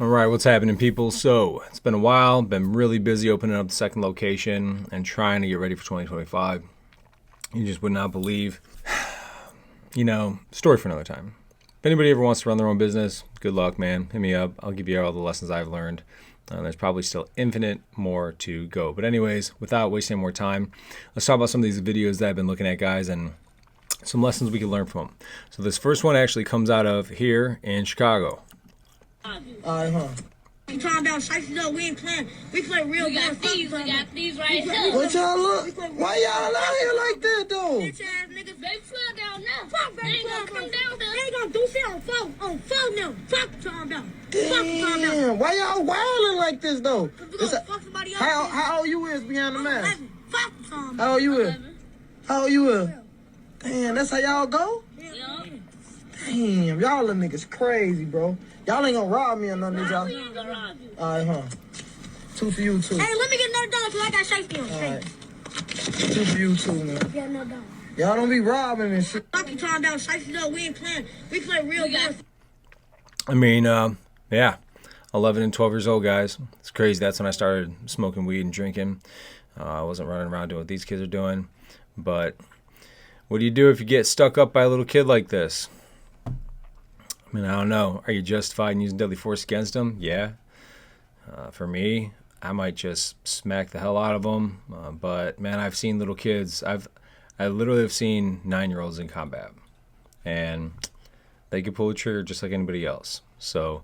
All right, what's happening, people? So it's been a while. Been really busy opening up the second location and trying to get ready for 2025. You just would not believe. Story for another time. If anybody ever wants to run their own business, good luck, man. Hit me up. I'll give you all the lessons I've learned. There's probably still infinite more to go. But anyways, without wasting more time, let's talk about some of these videos that I've been looking at, guys, and some lessons we can learn from them. So this first one actually comes out of here in Chicago. You talking about shiesty though? We ain't playing. We play real We got thieves. We got thieves right here. What y'all look? Why y'all out here like that though? Bitch ass niggas. They flood down now. Fuck They ain't gonna come down They here. ain't gonna do shit on phone now. Fuck you talking about. Fuck you talking about. Damn, why y'all wilding like this though? We gonna fuck somebody else. How old you is behind the I'm mask? 11. Fuck you talking How about. old you is? How old you is? Damn, that's how y'all go? Yeah. Damn, y'all little niggas crazy, bro. Y'all ain't gonna rob me or nothing, is y'all? We ain't gonna rob you. Alright, Two for you, too. Hey, let me get another dollar because I got shiesty on. Alright. Two for you, too, man. Get another dollar. Y'all don't be robbing and shit. Fuck you talking about shiesty though? We ain't playing. We play real good. I mean, yeah, 11 and 12 years old, guys. It's crazy. That's when I started smoking weed and drinking. I wasn't running around doing what these kids are doing. But what do you do if you get stuck up by a little kid like this? I mean, I don't know. Are you justified in using deadly force against them? Yeah. For me, I might just smack the hell out of them. But man, I've seen little kids. I literally have seen 9-year-olds in combat, and they can pull a trigger just like anybody else. So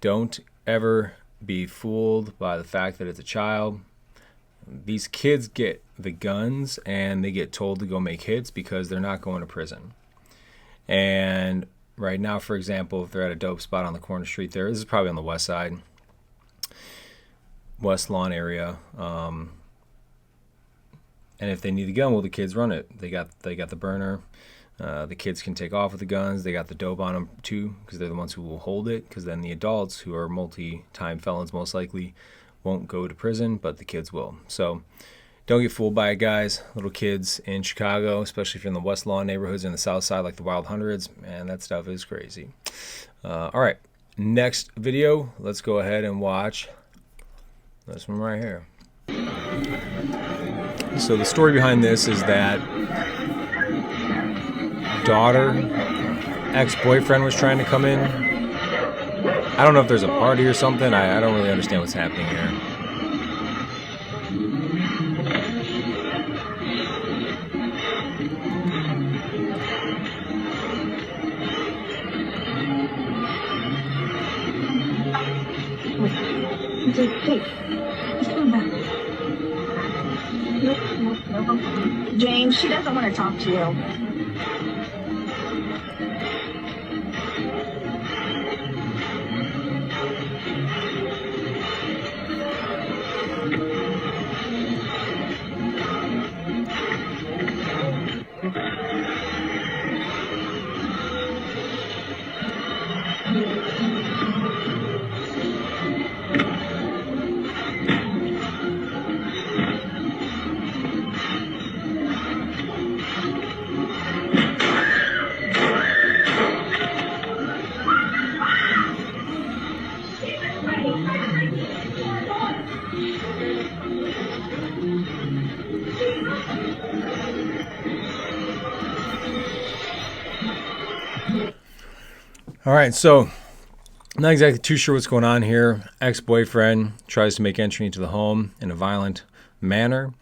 don't ever be fooled by the fact that it's a child. These kids get the guns and they get told to go make hits because they're not going to prison. And right now, for example, if they're at a dope spot on the corner street there, this is probably on the west side, West Lawn area. And if they need the gun, well, the kids run it. They got the burner. The kids can take off with the guns. They got the dope on them too, because they're the ones who will hold it. Because then the adults, who are multi-time felons most likely, won't go to prison, but the kids will. So don't get fooled by it, guys. Little kids in Chicago, especially if you're in the West Lawn neighborhoods in the South Side, like the Wild Hundreds, man, that stuff is crazy. All right, next video. Let's go ahead and watch this one right here. So the story behind this is that daughter, ex-boyfriend was trying to come in. I don't know if there's a party or something. I don't really understand what's happening here. James, she doesn't want to talk to you. All right, so I'm not exactly too sure what's going on here. Ex-boyfriend tries to make entry into the home in a violent manner.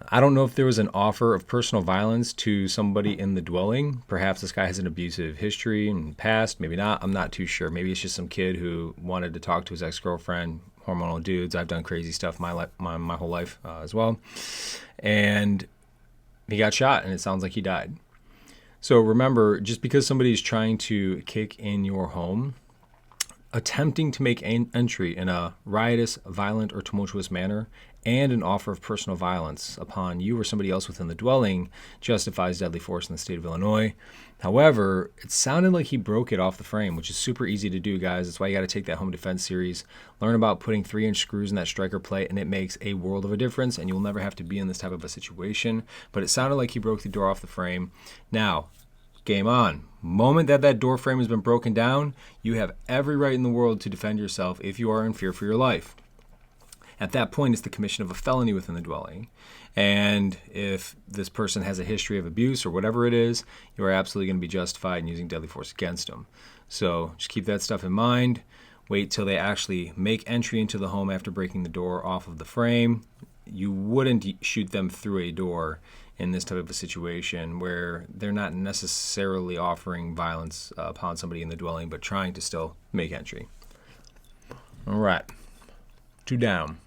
I don't know if there was an offer of personal violence to somebody in the dwelling. Perhaps this guy has an abusive history and past. Maybe not. I'm not too sure. Maybe it's just some kid who wanted to talk to his ex-girlfriend. Hormonal dudes. I've done crazy stuff my whole life as well. And he got shot, and it sounds like he died. So remember, just because somebody is trying to kick in your home, attempting to make entry in a riotous, violent, or tumultuous manner, and an offer of personal violence upon you or somebody else within the dwelling justifies deadly force in the state of Illinois. However, it sounded like he broke it off the frame, which is super easy to do, guys. That's why you got to take that home defense series, learn about putting 3-inch screws in that striker plate, and it makes a world of a difference, and you'll never have to be in this type of a situation. But it sounded like he broke the door off the frame. Now, game on. Moment that that door frame has been broken down, you have every right in the world to defend yourself if you are in fear for your life. At that point, it's the commission of a felony within the dwelling. And if this person has a history of abuse or whatever it is, you are absolutely going to be justified in using deadly force against them. So just keep that stuff in mind. Wait till they actually make entry into the home after breaking the door off of the frame. You wouldn't shoot them through a door in this type of a situation where they're not necessarily offering violence upon somebody in the dwelling, but trying to still make entry. All right. 2 down.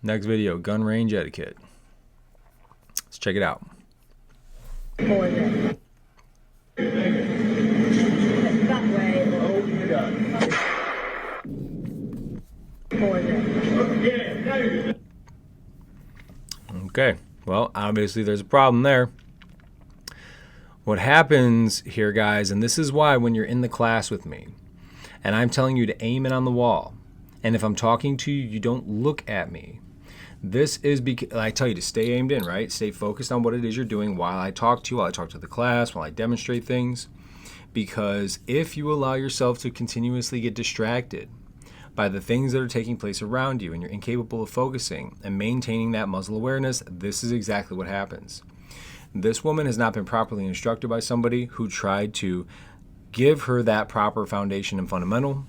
Next video, gun range etiquette. Let's check it out. Okay, well, obviously there's a problem there. What happens here, guys, and this is why when you're in the class with me, and I'm telling you to aim it on the wall, and if I'm talking to you, you don't look at me. This is because I tell you to stay aimed in, right? Stay focused on what it is you're doing while I talk to you, while I talk to the class, while I demonstrate things. Because if you allow yourself to continuously get distracted by the things that are taking place around you and you're incapable of focusing and maintaining that muzzle awareness, this is exactly what happens. This woman has not been properly instructed by somebody who tried to give her that proper foundation and fundamental.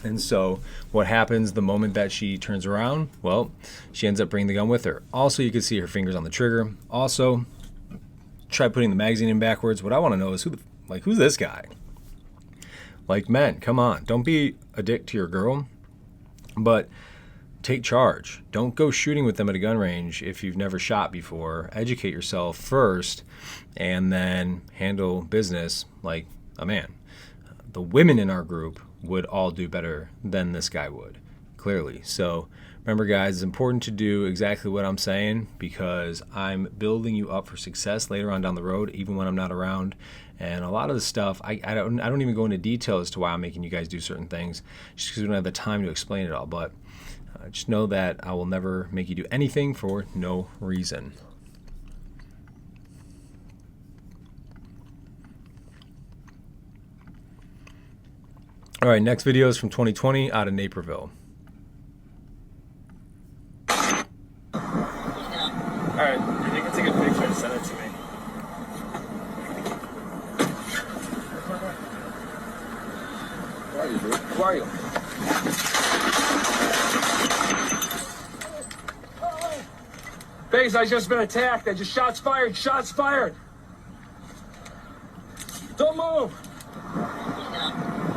And so what happens the moment that she turns around? Well, she ends up bringing the gun with her. Also, you can see her fingers on the trigger. Also, try putting the magazine in backwards. What I want to know is who's this guy? Like, men, come on. Don't be a dick to your girl, but take charge. Don't go shooting with them at a gun range if you've never shot before. Educate yourself first and then handle business like a man. The women in our group would all do better than this guy would, clearly. So remember, guys, it's important to do exactly what I'm saying because I'm building you up for success later on down the road, even when I'm not around. And a lot of the stuff, I don't even go into detail as to why I'm making you guys do certain things, just because we don't have the time to explain it all. But just know that I will never make you do anything for no reason. All right, next video is from 2020 out of Naperville. All right, you can take a picture and send it to me. Who are you, dude? Who are you? Base, I just been attacked. I just shots fired. Shots fired. Don't move.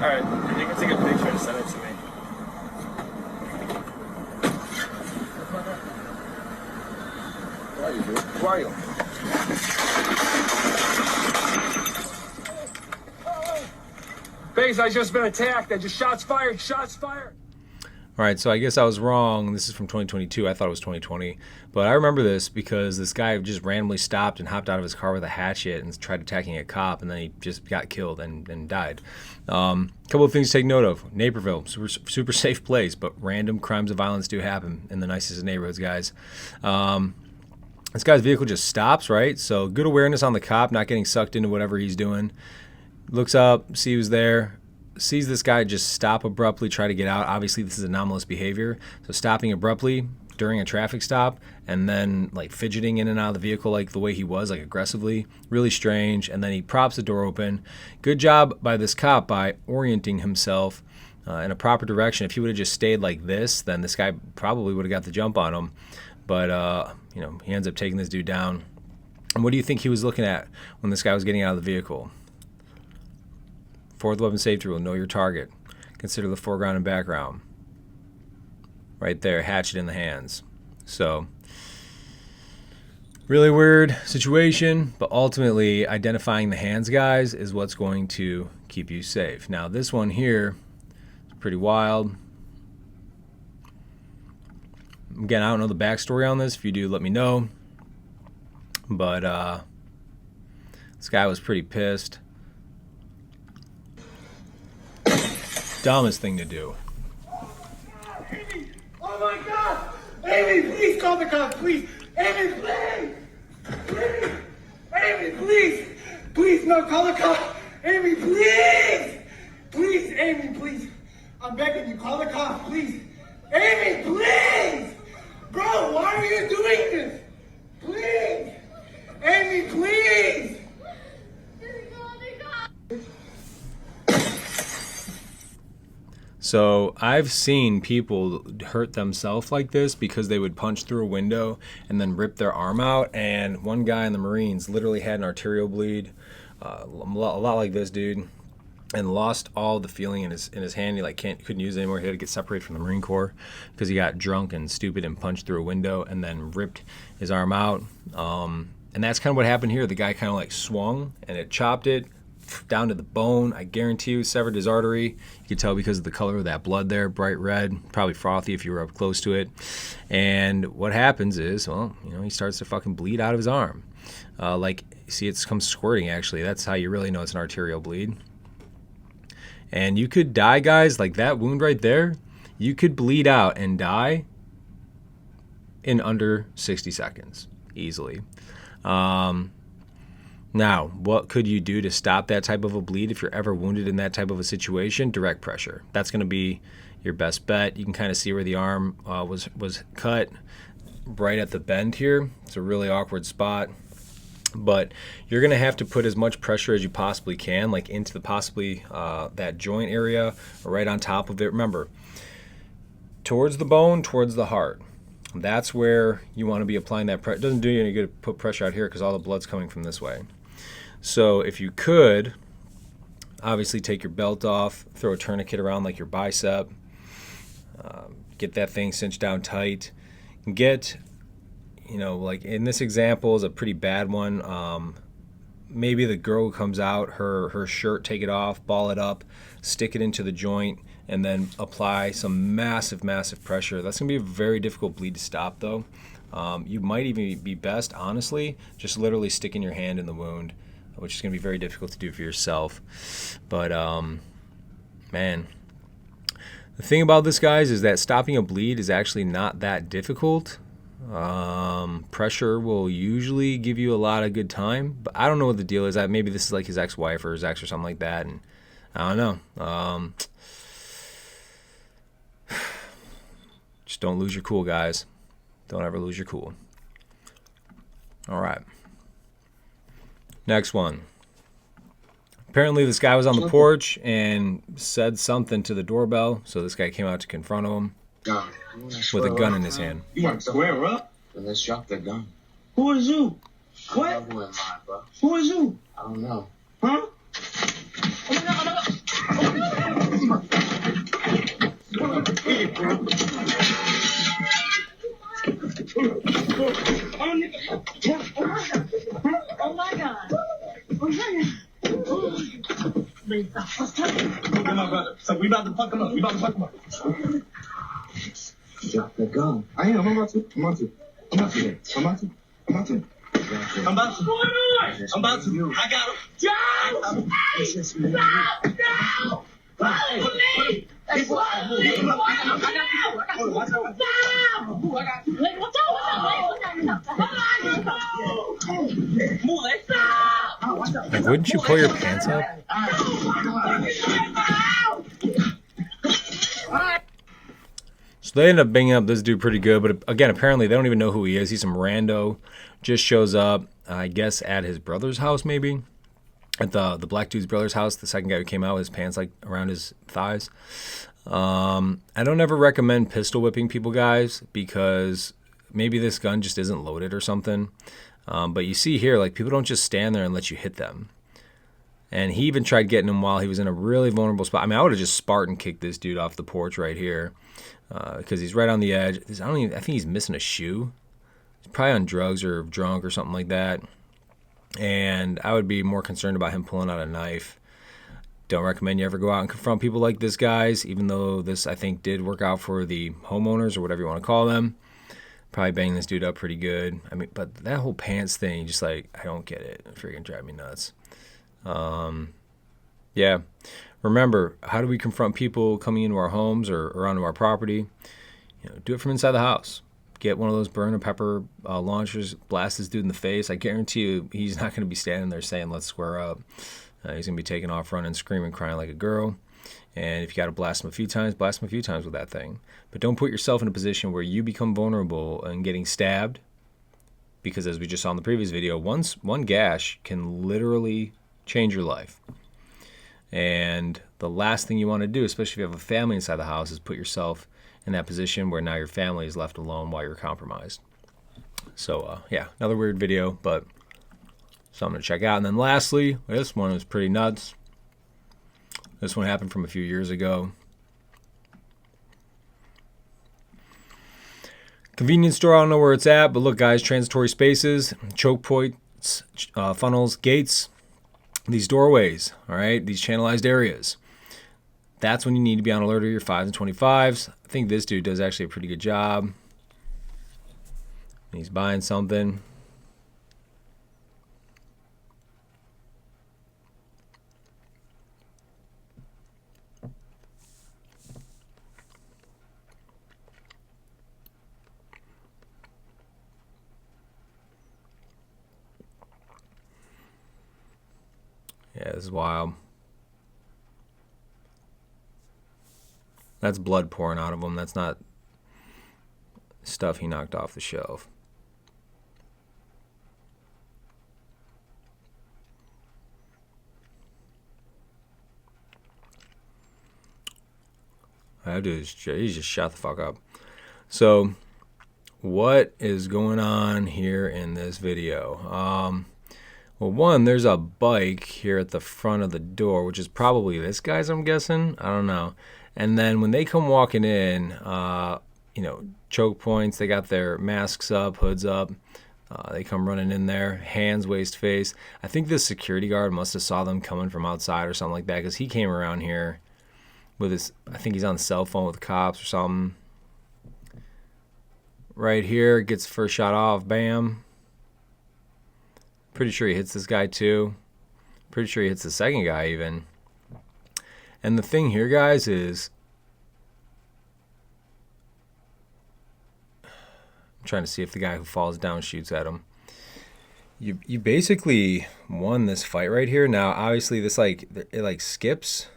All right, you can take a picture and send it to me. Who are you, dude? Who are you? Base, I just been attacked. I just shots fired. Shots fired. All right, so I guess I was wrong. This is from 2022. I thought it was 2020. But I remember this because this guy just randomly stopped and hopped out of his car with a hatchet and tried attacking a cop, and then he just got killed and died. A couple of things to take note of. Naperville, super safe place, but random crimes of violence do happen in the nicest of neighborhoods, guys. This guy's vehicle just stops, right? So good awareness on the cop, not getting sucked into whatever he's doing. Looks up, see who's there. Sees this guy just stop abruptly, try to get out. Obviously, this is anomalous behavior. So stopping abruptly during a traffic stop and then like fidgeting in and out of the vehicle like the way he was, like aggressively, really strange. And then he props the door open. Good job by this cop by orienting himself in a proper direction. If he would have just stayed like this, then this guy probably would have got the jump on him. But, he ends up taking this dude down. And what do you think he was looking at when this guy was getting out of the vehicle? Fourth weapon safety rule, know your target. Consider the foreground and background. Right there, hatchet in the hands. So, really weird situation, but ultimately identifying the hands, guys, is what's going to keep you safe. Now, this one here is pretty wild. Again, I don't know the backstory on this. If you do, let me know. But this guy was pretty pissed. Dumbest thing to do. Amy! Oh my God! Amy, please call the cops, please! Amy, please! Amy, please! Please, no, call the cop! Amy, please! Please, Amy, please! I'm begging you, call the cop, please! Amy, please! Bro, why are you doing this? Please! Amy, please! So I've seen people hurt themselves like this because they would punch through a window and then rip their arm out. And one guy in the Marines literally had an arterial bleed, a lot like this dude, and lost all the feeling in his hand. He couldn't use it anymore. He had to get separated from the Marine Corps because he got drunk and stupid and punched through a window and then ripped his arm out. And that's kind of what happened here. The guy kind of like swung and it chopped it down to the bone. I guarantee you severed his artery. You could tell because of the color of that blood there, bright red, probably frothy if you were up close to it. And what happens is, well, he starts to fucking bleed out of his arm. See, it comes squirting actually. That's how you really know it's an arterial bleed. And you could die, guys, like that wound right there. You could bleed out and die in under 60 seconds, easily. Now, what could you do to stop that type of a bleed if you're ever wounded in that type of a situation? Direct pressure. That's going to be your best bet. You can kind of see where the arm was cut right at the bend here. It's a really awkward spot. But you're going to have to put as much pressure as you possibly can, like into that joint area or right on top of it. Remember, towards the bone, towards the heart. That's where you want to be applying that pressure. It doesn't do you any good to put pressure out here because all the blood's coming from this way. So if you could, obviously take your belt off, throw a tourniquet around like your bicep, get that thing cinched down tight, get, like in this example is a pretty bad one. Maybe the girl who comes out, her shirt, take it off, ball it up, stick it into the joint, and then apply some massive, massive pressure. That's going to be a very difficult bleed to stop, though. You might even be best, honestly, just literally sticking your hand in the wound, which is going to be very difficult to do for yourself. But, man, the thing about this, guys, is that stopping a bleed is actually not that difficult. Pressure will usually give you a lot of good time, but I don't know what the deal is. Maybe this is like his ex-wife or his ex or something like that, and I don't know. Just don't lose your cool, guys. Don't ever lose your cool. All right. Next one. Apparently this guy was on the porch and said something to the doorbell, so this guy came out to confront him with a gun in his hand. You want to square up? Then let's drop the gun. Who is you? What? I don't know who am I, bro? Who is you? I don't know. Huh? Oh my God. Oh my God. Come on, brother. So we about to fuck him up. Drop the gun. I am. I'm about to. I'm about to. I got him. Joe! It's just me. Stop! No! Please! Like, wouldn't you pull your pants up? So they end up banging up this dude pretty good, but again, apparently they don't even know who he is. He's some rando, just shows up, I guess, at his brother's house, maybe. At the black dude's brother's house, the second guy who came out with his pants like around his thighs. I don't ever recommend pistol whipping people, guys, because maybe this gun just isn't loaded or something. But you see here, like, people don't just stand there and let you hit them. And he even tried getting him while he was in a really vulnerable spot. I mean, I would have just Spartan kicked this dude off the porch right here because he's right on the edge. I think he's missing a shoe. He's probably on drugs or drunk or something like that. And I would be more concerned about him pulling out a knife. Don't recommend you ever go out and confront people like this, guys, even though this, I think, did work out for the homeowners or whatever you want to call them. Probably bang this dude up pretty good. I mean, but that whole pants thing, just like, I don't get it. It freaking drive me nuts. Yeah. Remember, how do we confront people coming into our homes or onto our property? Do it from inside the house. get one of those burn and pepper launchers, blast this dude in the face. I guarantee you he's not going to be standing there saying, let's square up. He's going to be taking off running, screaming, crying like a girl. And if you got to blast him a few times, blast him a few times with that thing. But don't put yourself in a position where you become vulnerable and getting stabbed. Because as we just saw in the previous video, one gash can literally change your life. And the last thing you want to do, especially if you have a family inside the house, is put yourself in that position where now your family is left alone while you're compromised. So, yeah, another weird video, but something to check out. And then lastly, this one was pretty nuts. This one happened from a few years ago. Convenience store, I don't know where it's at, but look, guys, transitory spaces, choke points, funnels, gates, these doorways, all right, these channelized areas. That's when you need to be on alert of your 5s and 25s. I think this dude does actually a pretty good job. He's buying something. Yeah, this is wild. That's blood pouring out of him. That's not stuff he knocked off the shelf. That dude, he just shut the fuck up. So, what is going on here in this video? Well, one, there's a bike here at the front of the door, which is probably this guy's, I'm guessing. I don't know. And then when they come walking in, you know, choke points, they got their masks up, hoods up. They come running in there, hands, waist, face. I think this security guard must have saw them coming from outside or something like that, because he came around here with his, I think he's on the cell phone with the cops or something. Right here, gets the first shot off, bam. Pretty sure he hits this guy too. Pretty sure he hits the second guy even. And the thing here, guys, is I'm trying to see if the guy who falls down shoots at him. You basically won this fight right here. Now, obviously, this it skips.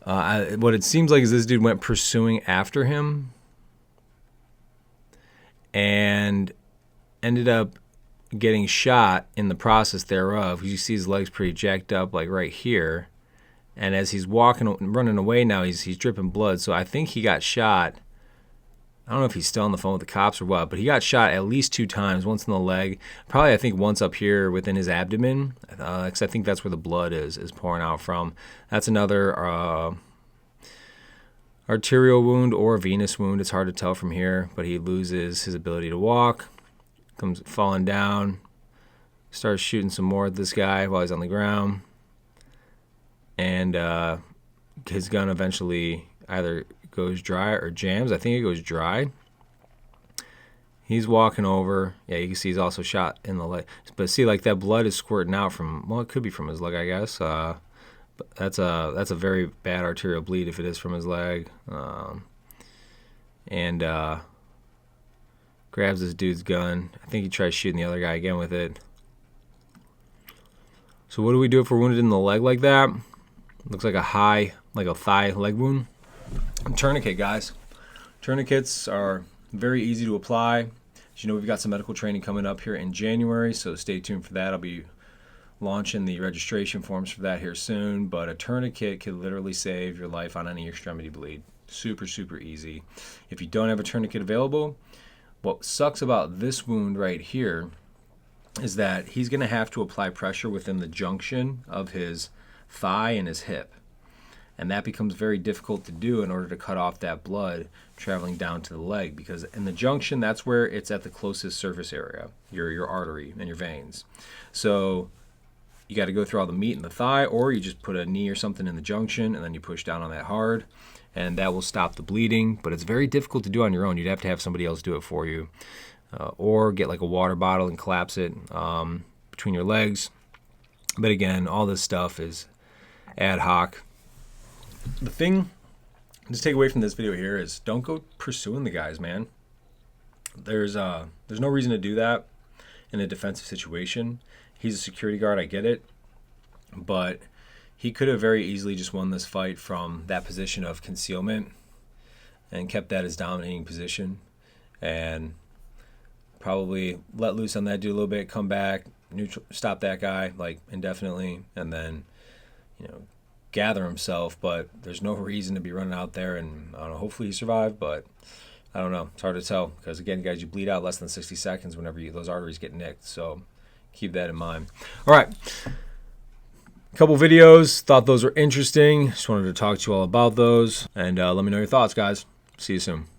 What it seems like is this dude went pursuing after him and ended up getting shot in the process thereof. You see his legs pretty jacked up, like right here. And as he's running away now, he's dripping blood. So I think he got shot. I don't know if he's still on the phone with the cops or what, but he got shot at least 2 times, once in the leg. Probably, I think, once up here within his abdomen, because I think that's where the blood is pouring out from. That's another arterial wound or venous wound. It's hard to tell from here, but he loses his ability to walk, comes falling down, starts shooting some more at this guy while he's on the ground, and his gun eventually either goes dry or jams. I think it goes dry. He's walking over. Yeah, you can see he's also shot in the leg. But see, like, that blood is squirting out from, well, it could be from his leg, I guess. But that's a very bad arterial bleed if it is from his leg. And grabs this dude's gun. I think he tries shooting the other guy again with it. So what do we do if we're wounded in the leg like that? Looks like a thigh leg wound. Tourniquet, guys. Tourniquets are very easy to apply. As you know, we've got some medical training coming up here in January, so stay tuned for that. I'll be launching the registration forms for that here soon, but a tourniquet could literally save your life on any extremity bleed. Super, super easy. If you don't have a tourniquet available, what sucks about this wound right here is that he's going to have to apply pressure within the junction of his thigh and his hip. And that becomes very difficult to do in order to cut off that blood traveling down to the leg, because in the junction, that's where it's at the closest surface area, your artery and your veins. So you got to go through all the meat in the thigh, or you just put a knee or something in the junction and then you push down on that hard, and that will stop the bleeding. But it's very difficult to do on your own. You'd have to have somebody else do it for you, or get like a water bottle and collapse it between your legs. But again, all this stuff is ad hoc. The thing just take away from this video here is don't go pursuing the guys, man. There's no reason to do that in a defensive situation. He's a security guard, I get it, but he could have very easily just won this fight from that position of concealment and kept that as dominating position, and probably let loose on that dude a little bit, come back, stop that guy like indefinitely, and then, you know, gather himself. But there's no reason to be running out there, and I don't know, hopefully he survived, but I don't know. It's hard to tell because, again, guys, you bleed out less than 60 seconds whenever those arteries get nicked, so keep that in mind. All right. Couple videos. Thought those were interesting. Just wanted to talk to you all about those, and let me know your thoughts, guys. See you soon.